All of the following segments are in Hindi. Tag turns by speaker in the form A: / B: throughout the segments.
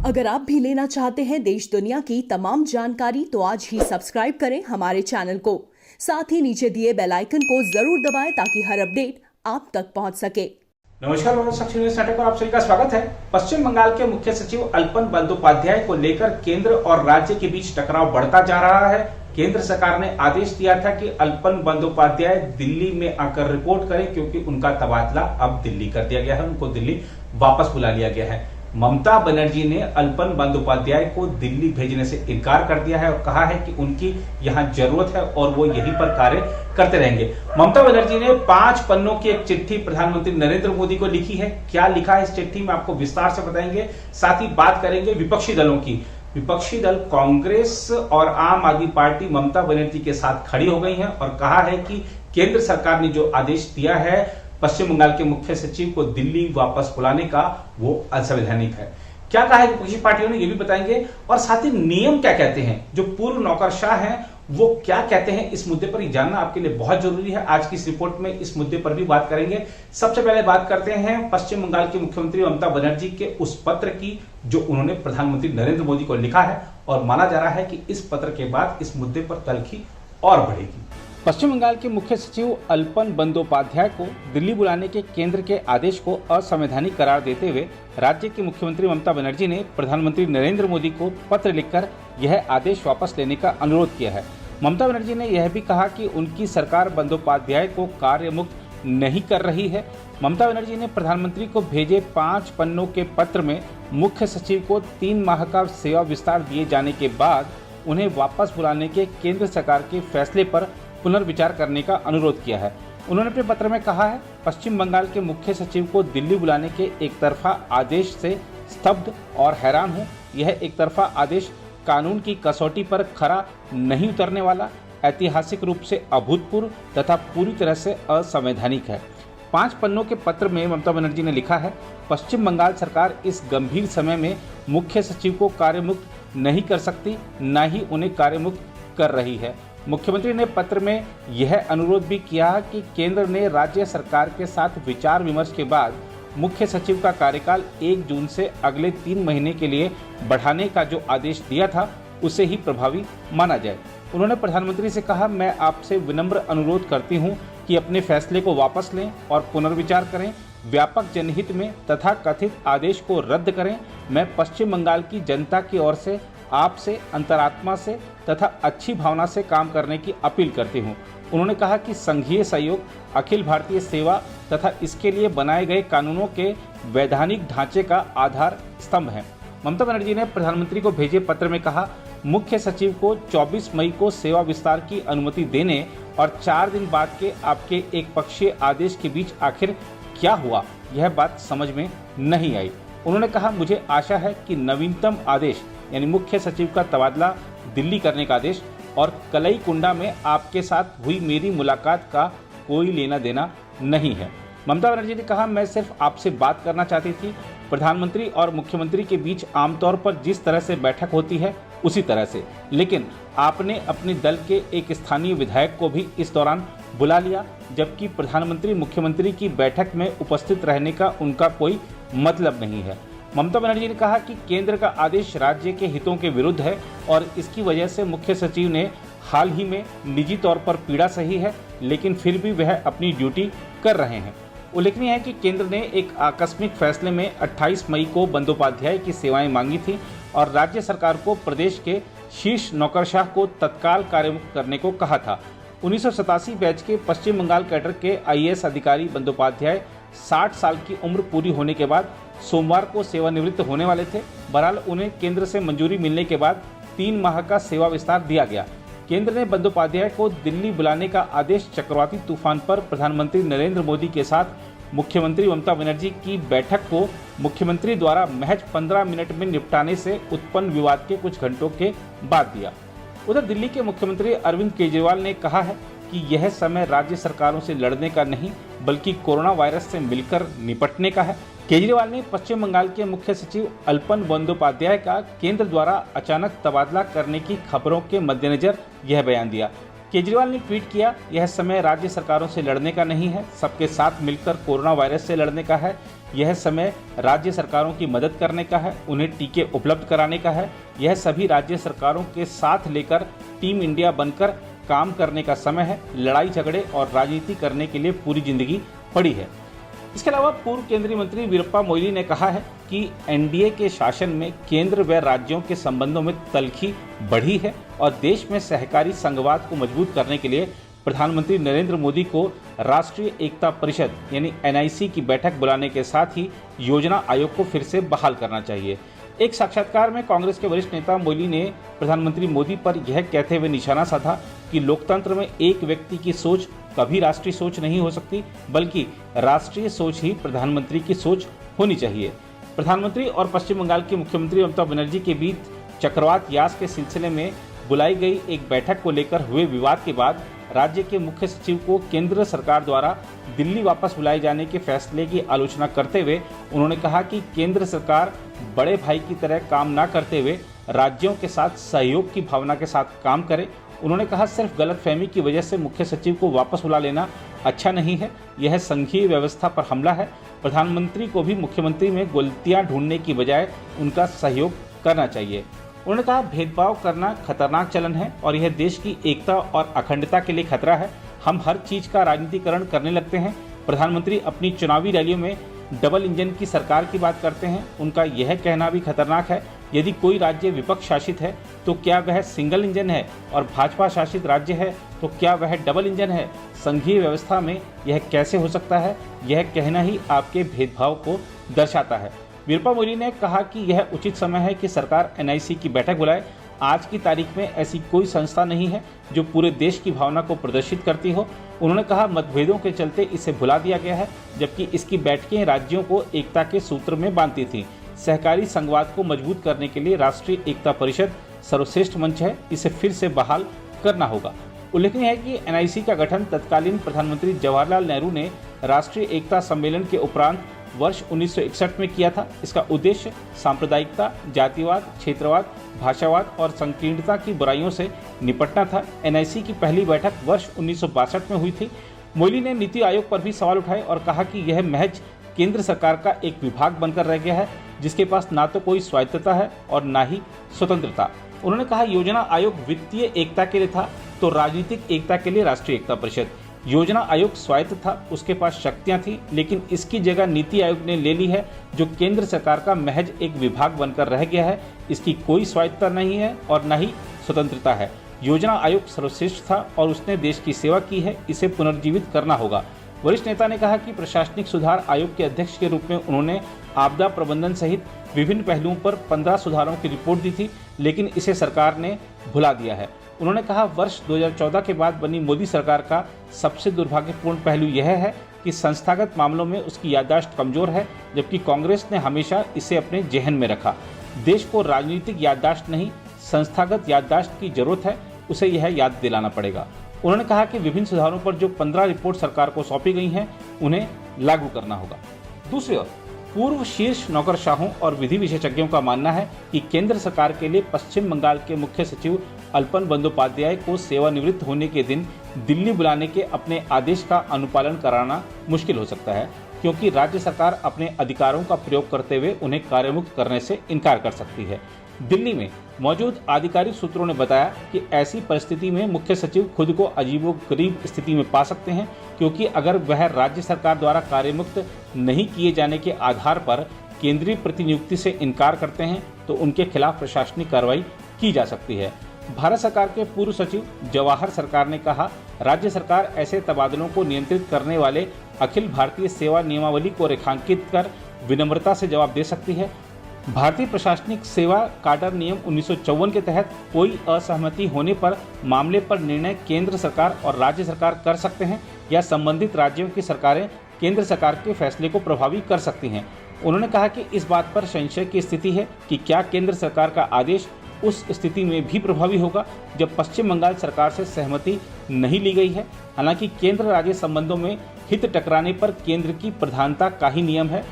A: अगर आप भी लेना चाहते हैं देश दुनिया की तमाम जानकारी तो आज ही सब्सक्राइब करें हमारे चैनल को। साथ ही नीचे दिए बेल आइकन को जरूर दबाएं ताकि हर अपडेट आप तक पहुंच सके।
B: नमस्कार, नाटक पर आप सभी का स्वागत है। पश्चिम बंगाल के मुख्य सचिव अल्पन बंदोपाध्याय को लेकर केंद्र और राज्य के बीच टकराव बढ़ता जा रहा है। केंद्र सरकार ने आदेश दिया था कि अल्पन बंदोपाध्याय दिल्ली में आकर रिपोर्ट करें, क्योंकि उनका तबादला अब दिल्ली कर दिया गया है, उनको दिल्ली वापस बुला लिया गया है। ममता बनर्जी ने अल्पन बंदोपाध्याय को दिल्ली भेजने से इनकार कर दिया है और कहा है कि उनकी यहां जरूरत है और वो यहीं पर कार्य करते रहेंगे। ममता बनर्जी ने 5 पन्नों की एक चिट्ठी प्रधानमंत्री नरेंद्र मोदी को लिखी है। क्या लिखा है इस चिट्ठी में आपको विस्तार से बताएंगे। साथ ही बात करेंगे विपक्षी दलों की। विपक्षी दल कांग्रेस और आम आदमी पार्टी ममता बनर्जी के साथ खड़ी हो गई है और कहा है कि केंद्र सरकार ने जो आदेश दिया है पश्चिम बंगाल के मुख्य सचिव को दिल्ली वापस बुलाने का, वो असंवैधानिक है। क्या कहा है विपक्षी पार्टियों ने, ये भी बताएंगे। और साथ ही नियम क्या कहते हैं, जो पूर्व नौकरशाह हैं वो क्या कहते हैं, इस मुद्दे पर जानना आपके लिए बहुत जरूरी है। आज की इस रिपोर्ट में इस मुद्दे पर भी बात करेंगे। सबसे पहले बात करते हैं पश्चिम बंगाल की मुख्यमंत्री ममता बनर्जी के उस पत्र की जो उन्होंने प्रधानमंत्री नरेंद्र मोदी को लिखा है, और माना जा रहा है कि इस पत्र के बाद इस मुद्दे पर तल्खी और बढ़ेगी। पश्चिम बंगाल के मुख्य सचिव अल्पन बंदोपाध्याय को दिल्ली बुलाने के केंद्र के आदेश को असंवैधानिक करार देते हुए राज्य की मुख्यमंत्री ममता बनर्जी ने प्रधानमंत्री नरेंद्र मोदी को पत्र लिखकर यह आदेश वापस लेने का अनुरोध किया है। ममता बनर्जी ने यह भी कहा कि उनकी सरकार बंदोपाध्याय को कार्य मुक्त नहीं कर रही है। ममता बनर्जी ने प्रधानमंत्री को भेजे 5 पन्नों के पत्र में मुख्य सचिव को 3 माह का सेवा विस्तार दिए जाने के बाद उन्हें वापस बुलाने के केंद्र सरकार के फैसले पर पुनर्विचार करने का अनुरोध किया है। उन्होंने अपने पत्र में कहा है, पश्चिम बंगाल के मुख्य सचिव को दिल्ली बुलाने के एक तरफा आदेश से स्तब्ध और हैरान हूँ। यह एक तरफा आदेश कानून की कसौटी पर खरा नहीं उतरने वाला, ऐतिहासिक रूप से अभूतपूर्व तथा पूरी तरह से असंवैधानिक है। 5 पन्नों के पत्र में ममता बनर्जी ने लिखा है, पश्चिम बंगाल सरकार इस गंभीर समय में मुख्य सचिव को कार्यमुक्त नहीं कर सकती, न ही उन्हें कार्यमुक्त कर रही है। मुख्यमंत्री ने पत्र में यह अनुरोध भी किया कि केंद्र ने राज्य सरकार के साथ विचार विमर्श के बाद मुख्य सचिव का कार्यकाल 1 जून से अगले 3 महीने के लिए बढ़ाने का जो आदेश दिया था उसे ही प्रभावी माना जाए। उन्होंने प्रधानमंत्री से कहा, मैं आपसे विनम्र अनुरोध करती हूं कि अपने फैसले को वापस लें और पुनर्विचार करें, व्यापक जनहित में तथा कथित आदेश को रद्द करें। मैं पश्चिम बंगाल की जनता की ओर से आपसे अंतरात्मा से तथा अच्छी भावना से काम करने की अपील करती हूं। उन्होंने कहा कि संघीय सहयोग, अखिल भारतीय सेवा तथा इसके लिए बनाए गए कानूनों के वैधानिक ढांचे का आधार स्तंभ है। ममता बनर्जी ने प्रधानमंत्री को भेजे पत्र में कहा, मुख्य सचिव को 24 मई को सेवा विस्तार की अनुमति देने और 4 दिन बाद के आपके एक पक्षीय आदेश के बीच आखिर क्या हुआ, यह बात समझ में नहीं आई। उन्होंने कहा, मुझे आशा है कि नवीनतम आदेश यानी मुख्य सचिव का तबादला दिल्ली करने का आदेश और कलई कुंडा में आपके साथ हुई मेरी मुलाकात का कोई लेना देना नहीं है। ममता बनर्जी ने कहा, मैं सिर्फ आपसे बात करना चाहती थी। प्रधानमंत्री और मुख्यमंत्री के बीच आमतौर पर जिस तरह से बैठक होती है उसी तरह से, लेकिन आपने अपने दल के एक स्थानीय विधायक को भी इस दौरान बुला लिया, जबकि प्रधानमंत्री मुख्यमंत्री की बैठक में उपस्थित रहने का उनका कोई मतलब नहीं है। ममता बनर्जी ने कहा कि केंद्र का आदेश राज्य के हितों के विरुद्ध है और इसकी वजह से मुख्य सचिव ने हाल ही में निजी तौर पर पीड़ा सही है, लेकिन फिर भी वह अपनी ड्यूटी कर रहे हैं। उल्लेखनीय है कि केंद्र ने एक आकस्मिक फैसले में 28 मई को बंदोपाध्याय की सेवाएं मांगी थी और राज्य सरकार को प्रदेश के शीर्ष नौकरशाह को तत्काल कार्यमुक्त करने को कहा था। 1987 बैच के पश्चिम बंगाल कैडर के IAS अधिकारी बंदोपाध्याय 60 साल की उम्र पूरी होने के बाद सोमवार को सेवानिवृत्त होने वाले थे। बहरहाल उन्हें केंद्र से मंजूरी मिलने के बाद 3 माह का सेवा विस्तार दिया गया। केंद्र ने बंदोपाध्याय को दिल्ली बुलाने का आदेश चक्रवाती तूफान पर प्रधानमंत्री नरेंद्र मोदी के साथ मुख्यमंत्री ममता बनर्जी की बैठक को मुख्यमंत्री द्वारा महज 15 मिनट में निपटाने से उत्पन्न विवाद के कुछ घंटों के बाद दिया। उधर दिल्ली के मुख्यमंत्री अरविंद केजरीवाल ने कहा है कि यह समय राज्य सरकारों से लड़ने का नहीं बल्कि कोरोना वायरस से मिलकर निपटने का है। केजरीवाल ने पश्चिम बंगाल के मुख्य सचिव अल्पन बंदोपाध्याय का केंद्र द्वारा अचानक तबादला करने की खबरों के मद्देनजर यह बयान दिया। केजरीवाल ने ट्वीट किया, यह समय राज्य सरकारों से लड़ने का नहीं है, सबके साथ मिलकर कोरोना वायरस से लड़ने का है। यह समय राज्य सरकारों की मदद करने का है, उन्हें टीके उपलब्ध कराने का है। यह सभी राज्य सरकारों के साथ लेकर टीम इंडिया बनकर काम करने का समय है। लड़ाई झगड़े और राजनीति करने के लिए पूरी जिंदगी पड़ी है। इसके अलावा पूर्व केंद्रीय मंत्री वीरप्पा मोइली ने कहा है कि एनडीए के शासन में केंद्र व राज्यों के संबंधों में तल्खी बढ़ी है और देश में सहकारी संघवाद को मजबूत करने के लिए प्रधानमंत्री नरेंद्र मोदी को राष्ट्रीय एकता परिषद यानी एनआईसी की बैठक बुलाने के साथ ही योजना आयोग को फिर से बहाल करना चाहिए। एक साक्षात्कार में कांग्रेस के वरिष्ठ नेता मोइली ने प्रधानमंत्री मोदी पर यह कहते हुए निशाना साधा कि लोकतंत्र में एक व्यक्ति की सोच कभी राष्ट्रीय सोच नहीं हो सकती, बल्कि राष्ट्रीय सोच ही प्रधानमंत्री की सोच होनी चाहिए। प्रधानमंत्री और पश्चिम बंगाल की मुख्यमंत्री ममता बनर्जी के बीच चक्रवात यास के सिलसिले में बुलाई गई एक बैठक को लेकर हुए विवाद के बाद राज्य के मुख्य सचिव को केंद्र सरकार द्वारा दिल्ली वापस बुलाए जाने के फैसले की आलोचना करते हुए उन्होंने कहा कि केंद्र सरकार बड़े भाई की तरह काम न करते हुए राज्यों के साथ सहयोग की भावना के साथ काम करे। उन्होंने कहा सिर्फ गलतफहमी की वजह से मुख्य सचिव को वापस बुला लेना अच्छा नहीं है, यह संघीय व्यवस्था पर हमला है। प्रधानमंत्री को भी मुख्यमंत्री में गलतियां ढूंढने की बजाय उनका सहयोग करना चाहिए। उन्होंने कहा भेदभाव करना खतरनाक चलन है और यह देश की एकता और अखंडता के लिए खतरा है। हम हर चीज का राजनीतिकरण करने लगते हैं। प्रधानमंत्री अपनी चुनावी रैलियों में डबल इंजन की सरकार की बात करते हैं। उनका यह कहना भी खतरनाक है। यदि कोई राज्य विपक्ष शासित है तो क्या वह सिंगल इंजन है और भाजपा शासित राज्य है तो क्या वह डबल इंजन है? संघीय व्यवस्था में यह कैसे हो सकता है? यह कहना ही आपके भेदभाव को दर्शाता है। वीरप्पा मोइली ने कहा कि यह उचित समय है कि सरकार एनआईसी की बैठक बुलाए। आज की तारीख में ऐसी कोई संस्था नहीं है जो पूरे देश की भावना को प्रदर्शित करती हो। उन्होंने कहा मतभेदों के चलते इसे भुला दिया गया है, जबकि इसकी बैठकें राज्यों को एकता के सूत्र में बांधती थीं। सहकारी संघवाद को मजबूत करने के लिए राष्ट्रीय एकता परिषद सर्वश्रेष्ठ मंच है, इसे फिर से बहाल करना होगा। उल्लेखनीय है कि एनआईसी का गठन तत्कालीन प्रधानमंत्री जवाहरलाल नेहरू ने राष्ट्रीय एकता सम्मेलन के उपरांत वर्ष 1961 में किया था। इसका उद्देश्य सांप्रदायिकता, जातिवाद, क्षेत्रवाद, भाषावाद और संकीर्णता की बुराइयों से निपटना था। एनआईसी की पहली बैठक वर्ष 1962 में हुई थी। मोइली ने नीति आयोग पर भी सवाल उठाए और कहा कि यह महज केंद्र सरकार का एक विभाग बनकर रह गया है, जिसके पास ना तो कोई स्वायत्तता है और ना ही स्वतंत्रता। उन्होंने कहा योजना आयोग वित्तीय एकता के लिए था तो राजनीतिक एकता के लिए राष्ट्रीय एकता परिषद। योजना आयोग स्वायत्त था, उसके पास शक्तियां थी, लेकिन इसकी जगह नीति आयोग ने ले ली है, जो केंद्र सरकार का महज एक विभाग बनकर रह गया है। इसकी कोई स्वायत्तता नहीं है और न ही स्वतंत्रता है। योजना आयोग सर्वश्रेष्ठ था और उसने देश की सेवा की है, इसे पुनर्जीवित करना होगा। वरिष्ठ नेता ने कहा कि प्रशासनिक सुधार आयोग के अध्यक्ष के रूप में उन्होंने आपदा प्रबंधन सहित विभिन्न पहलुओं पर 15 सुधारों की रिपोर्ट दी थी, लेकिन इसे सरकार ने भुला दिया है। उन्होंने कहा वर्ष 2014 के बाद बनी मोदी सरकार का सबसे दुर्भाग्यपूर्ण पहलू यह है कि संस्थागत मामलों में उसकी याददाश्त कमजोर है, जबकि कांग्रेस ने हमेशा इसे अपने जेहन में रखा। देश को राजनीतिक याददाश्त नहीं, संस्थागत याददाश्त की जरूरत है, उसे यह याद दिलाना पड़ेगा। उन्होंने कहा कि विभिन्न सुधारों पर जो 15 रिपोर्ट सरकार को सौंपी गई हैं, उन्हें लागू करना होगा। दूसरी ओर पूर्व शीर्ष नौकरशाहों और विधि विशेषज्ञों का मानना है कि केंद्र सरकार के लिए पश्चिम बंगाल के मुख्य सचिव अल्पन बंदोपाध्याय को सेवानिवृत्त होने के दिन दिल्ली बुलाने के अपने आदेश का अनुपालन कराना मुश्किल हो सकता है, क्योंकि राज्य सरकार अपने अधिकारों का प्रयोग करते हुए उन्हें कार्यमुक्त करने से इनकार कर सकती है। दिल्ली में मौजूद आधिकारिक सूत्रों ने बताया कि ऐसी परिस्थिति में मुख्य सचिव खुद को अजीबोगरीब स्थिति में पा सकते हैं, क्योंकि अगर वह राज्य सरकार द्वारा कार्यमुक्त नहीं किए जाने के आधार पर केंद्रीय प्रतिनियुक्ति से इनकार करते हैं तो उनके खिलाफ प्रशासनिक कार्रवाई की जा सकती है। भारत सरकार के पूर्व सचिव जवाहर सरकार ने कहा, राज्य सरकार ऐसे तबादलों को नियंत्रित करने वाले अखिल भारतीय सेवा नियमावली को रेखांकित कर विनम्रता से जवाब दे सकती है। भारतीय प्रशासनिक सेवा काडर नियम 1954 के तहत कोई असहमति होने पर मामले पर निर्णय केंद्र सरकार और राज्य सरकार कर सकते हैं या संबंधित राज्यों की सरकारें केंद्र सरकार के फैसले को प्रभावी कर सकती हैं। उन्होंने कहा कि इस बात पर संशय की स्थिति है कि क्या केंद्र सरकार का आदेश उस स्थिति में भी प्रभावी होगा जब पश्चिम बंगाल सरकार से सहमति नहीं ली गई है। हालांकि केंद्र राज्य संबंधों में हित टकराने पर केंद्र की प्रधानता का ही नियम है।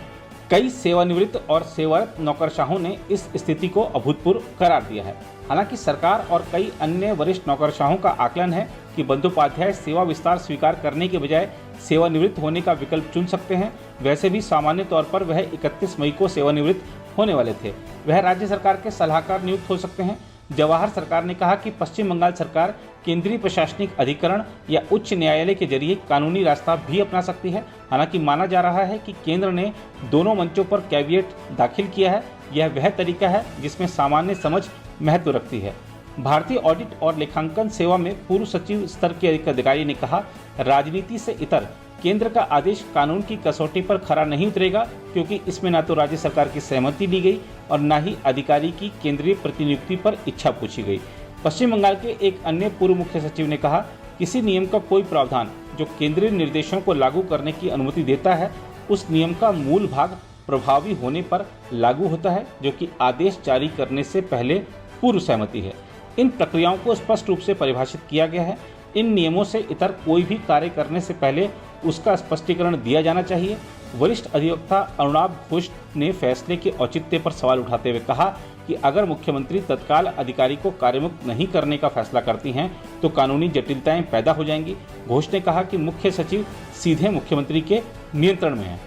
B: कई सेवानिवृत्त और सेवारत नौकरशाहों ने इस स्थिति को अभूतपूर्व करार दिया है। हालांकि सरकार और कई अन्य वरिष्ठ नौकरशाहों का आकलन है कि बंदोपाध्याय सेवा विस्तार स्वीकार करने के बजाय सेवानिवृत्त होने का विकल्प चुन सकते हैं। वैसे भी सामान्य तौर पर वह 31 मई को सेवानिवृत्त होने वाले थे। वह राज्य सरकार के सलाहकार नियुक्त हो सकते हैं। जवाहर सरकार ने कहा कि पश्चिम बंगाल सरकार केंद्रीय प्रशासनिक अधिकरण या उच्च न्यायालय के जरिए कानूनी रास्ता भी अपना सकती है। हालांकि माना जा रहा है कि केंद्र ने दोनों मंचों पर कैविएट दाखिल किया है। यह वह तरीका है जिसमें सामान्य समझ महत्व रखती है। भारतीय ऑडिट और लेखांकन सेवा में पूर्व सचिव स्तर के एक अधिकारी ने कहा, राजनीति से इतर केंद्र का आदेश कानून की कसौटी पर खरा नहीं उतरेगा, क्योंकि इसमें न तो राज्य सरकार की सहमति ली गई और न ही अधिकारी की केंद्रीय प्रतिनियुक्ति पर इच्छा पूछी गई। पश्चिम बंगाल के एक अन्य पूर्व मुख्य सचिव ने कहा, किसी नियम का कोई प्रावधान जो केंद्रीय निर्देशों को लागू करने की अनुमति देता है, उस नियम का मूल भाग प्रभावी होने पर लागू होता है, जो कि आदेश जारी करने से पहले पूर्व सहमति है। इन प्रक्रियाओं को स्पष्ट रूप से परिभाषित किया गया है। इन नियमों से इतर कोई भी कार्य करने से पहले उसका स्पष्टीकरण दिया जाना चाहिए। वरिष्ठ अधिवक्ता अरुणाभ घोष ने फैसले के औचित्य पर सवाल उठाते हुए कहा कि अगर मुख्यमंत्री तत्काल अधिकारी को कार्यमुक्त नहीं करने का फैसला करती हैं तो कानूनी जटिलताएं पैदा हो जाएंगी। घोष ने कहा कि मुख्य सचिव सीधे मुख्यमंत्री के नियंत्रण में है।